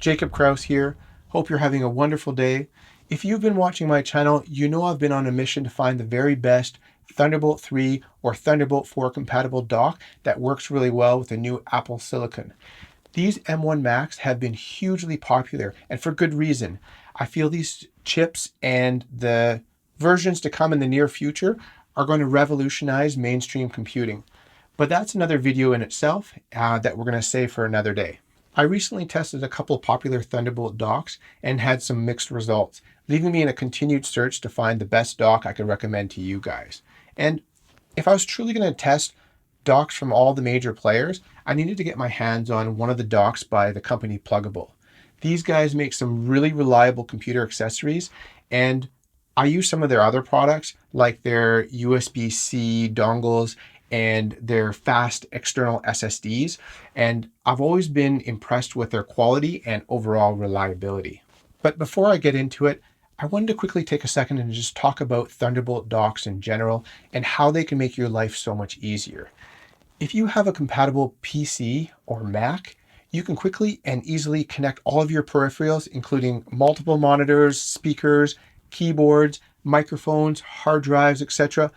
Jacob Kraus here. Hope you're having a wonderful day. If you've been watching my channel, you know I've been on a mission to find the very best Thunderbolt 3 or Thunderbolt 4 compatible dock that works really well with the new Apple Silicon. These M1 Macs have been hugely popular, and for good reason. I feel these chips and the versions to come in the near future are going to revolutionize mainstream computing. But that's another video in itself that we're going to save for another day. I recently tested a couple of popular Thunderbolt docks and had some mixed results, leaving me in a continued search to find the best dock I could recommend to you guys. And if I was truly going to test docks from all the major players, I needed to get my hands on one of the docks by the company Plugable. These guys make some really reliable computer accessories, and I use some of their other products like their USB-C dongles and their fast external SSDs, and I've always been impressed with their quality and overall reliability. But before I get into it, I wanted to quickly take a second and just talk about Thunderbolt docks in general and how they can make your life so much easier. If you have a compatible PC or Mac, you can quickly and easily connect all of your peripherals, including multiple monitors, speakers, keyboards, microphones, hard drives, etc.,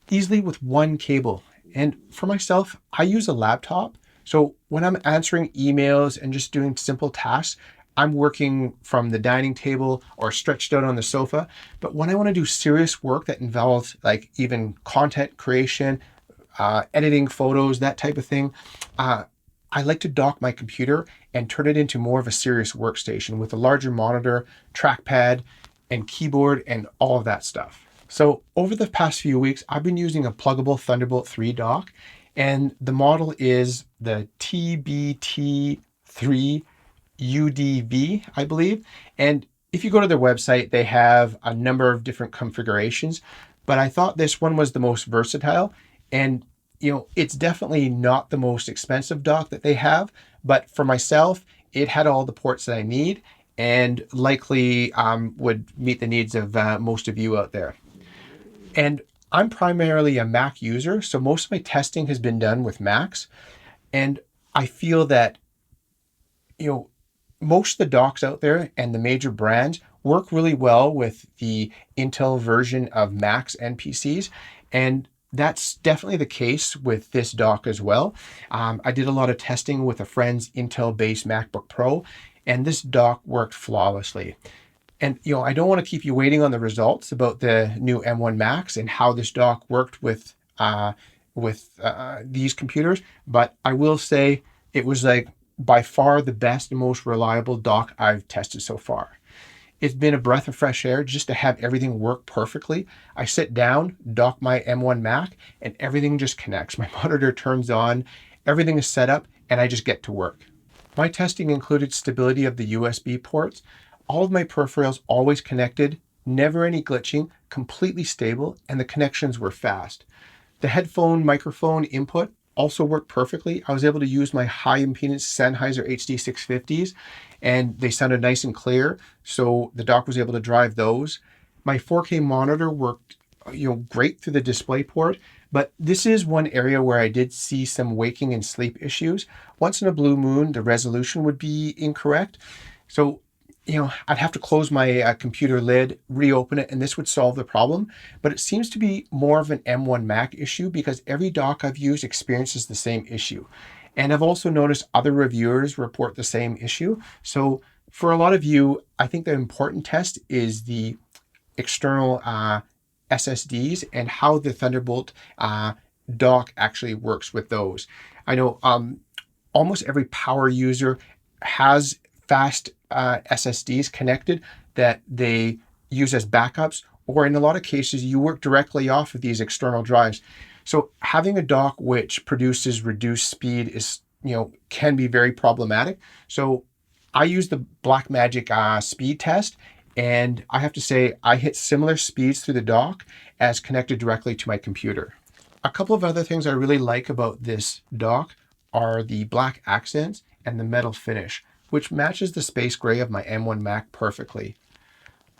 easily with one cable. And for myself, I use a laptop. So when I'm answering emails and just doing simple tasks, I'm working from the dining table or stretched out on the sofa. But when I want to do serious work that involves like even content creation, editing photos, that type of thing, I like to dock my computer and turn it into more of a serious workstation with a larger monitor, trackpad, and keyboard, and all of that stuff. So over the past few weeks, I've been using a Plugable Thunderbolt 3 dock, and the model is the TBT3 UDV, I believe. And if you go to their website, they have a number of different configurations, but I thought this one was the most versatile. And it's definitely not the most expensive dock that they have, but for myself, it had all the ports that I need and likely would meet the needs of most of you out there. And I'm primarily a Mac user, so most of my testing has been done with Macs. And I feel that, most of the docks out there and the major brands work really well with the Intel version of Macs and PCs. And that's definitely the case with this dock as well. I did a lot of testing with a friend's Intel-based MacBook Pro, and this dock worked flawlessly. And I don't want to keep you waiting on the results about the new M1 Max and how this dock worked with these computers, but I will say it was like by far the best and most reliable dock I've tested so far. It's been a breath of fresh air just to have everything work perfectly. I sit down, dock my M1 Mac, and everything just connects. My monitor turns on, everything is set up, and I just get to work. My testing included stability of the USB ports. All of my peripherals always connected, never any glitching, completely stable, and the connections were fast. The headphone microphone input also worked perfectly. I was able to use my high impedance Sennheiser HD650s, and they sounded nice and clear, so the dock was able to drive those. My 4K monitor worked great through the display port, but this is one area where I did see some waking and sleep issues. Once in a blue moon, the resolution would be incorrect. So I'd have to close my computer lid, reopen it, and this would solve the problem. But it seems to be more of an M1 Mac issue because every dock I've used experiences the same issue. And I've also noticed other reviewers report the same issue. So for a lot of you, I think the important test is the external SSDs and how the Thunderbolt dock actually works with those. I know almost every power user has fast SSDs connected that they use as backups, or in a lot of cases, you work directly off of these external drives. So having a dock which produces reduced speed is, can be very problematic. So I use the Blackmagic speed test, and I have to say I hit similar speeds through the dock as connected directly to my computer. A couple of other things I really like about this dock are the black accents and the metal finish, which matches the space gray of my M1 Mac perfectly.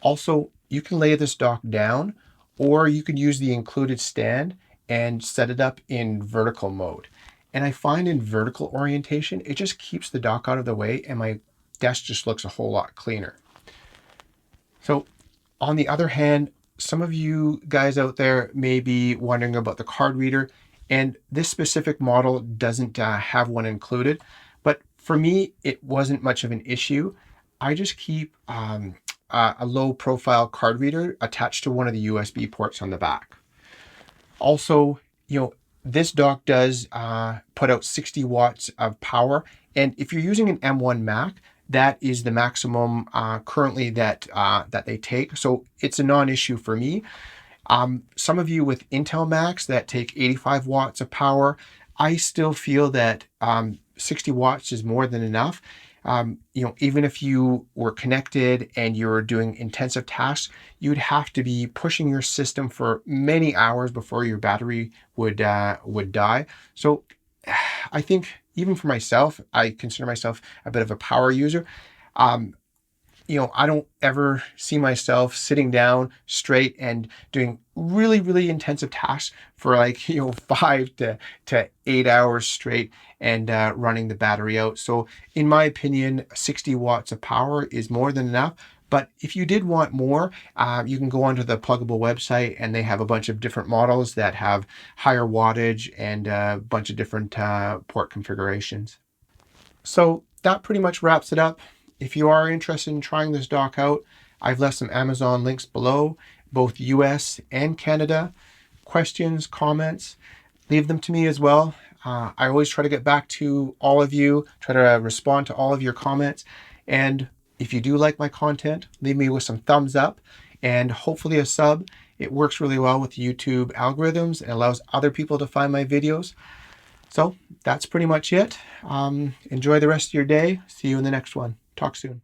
Also, you can lay this dock down, or you can use the included stand and set it up in vertical mode. And I find in vertical orientation, it just keeps the dock out of the way and my desk just looks a whole lot cleaner. So on the other hand, some of you guys out there may be wondering about the card reader, and this specific model doesn't have one included, but for me, it wasn't much of an issue. I just keep a low profile card reader attached to one of the USB ports on the back. Also, this dock does put out 60 watts of power, and if you're using an M1 Mac, that is the maximum currently that they take. So it's a non-issue for me. Some of you with Intel Macs that take 85 watts of power, I still feel that 60 watts is more than enough. Even if you were connected and you're doing intensive tasks, you'd have to be pushing your system for many hours before your battery would die. So I think even for myself, I consider myself a bit of a power user. I don't ever see myself sitting down straight and doing really, really intensive tasks for 5 to 8 hours straight and running the battery out. So in my opinion, 60 watts of power is more than enough. But if you did want more, you can go onto the Plugable website, and they have a bunch of different models that have higher wattage and a bunch of different port configurations. So that pretty much wraps it up. If you are interested in trying this dock out, I've left some Amazon links below, both US and Canada. Questions, comments, leave them to me as well. I always try to get back to all of you, try to respond to all of your comments. And if you do like my content, leave me with some thumbs up and hopefully a sub. It works really well with YouTube algorithms and allows other people to find my videos. So that's pretty much it. Enjoy the rest of your day. See you in the next one. Talk soon.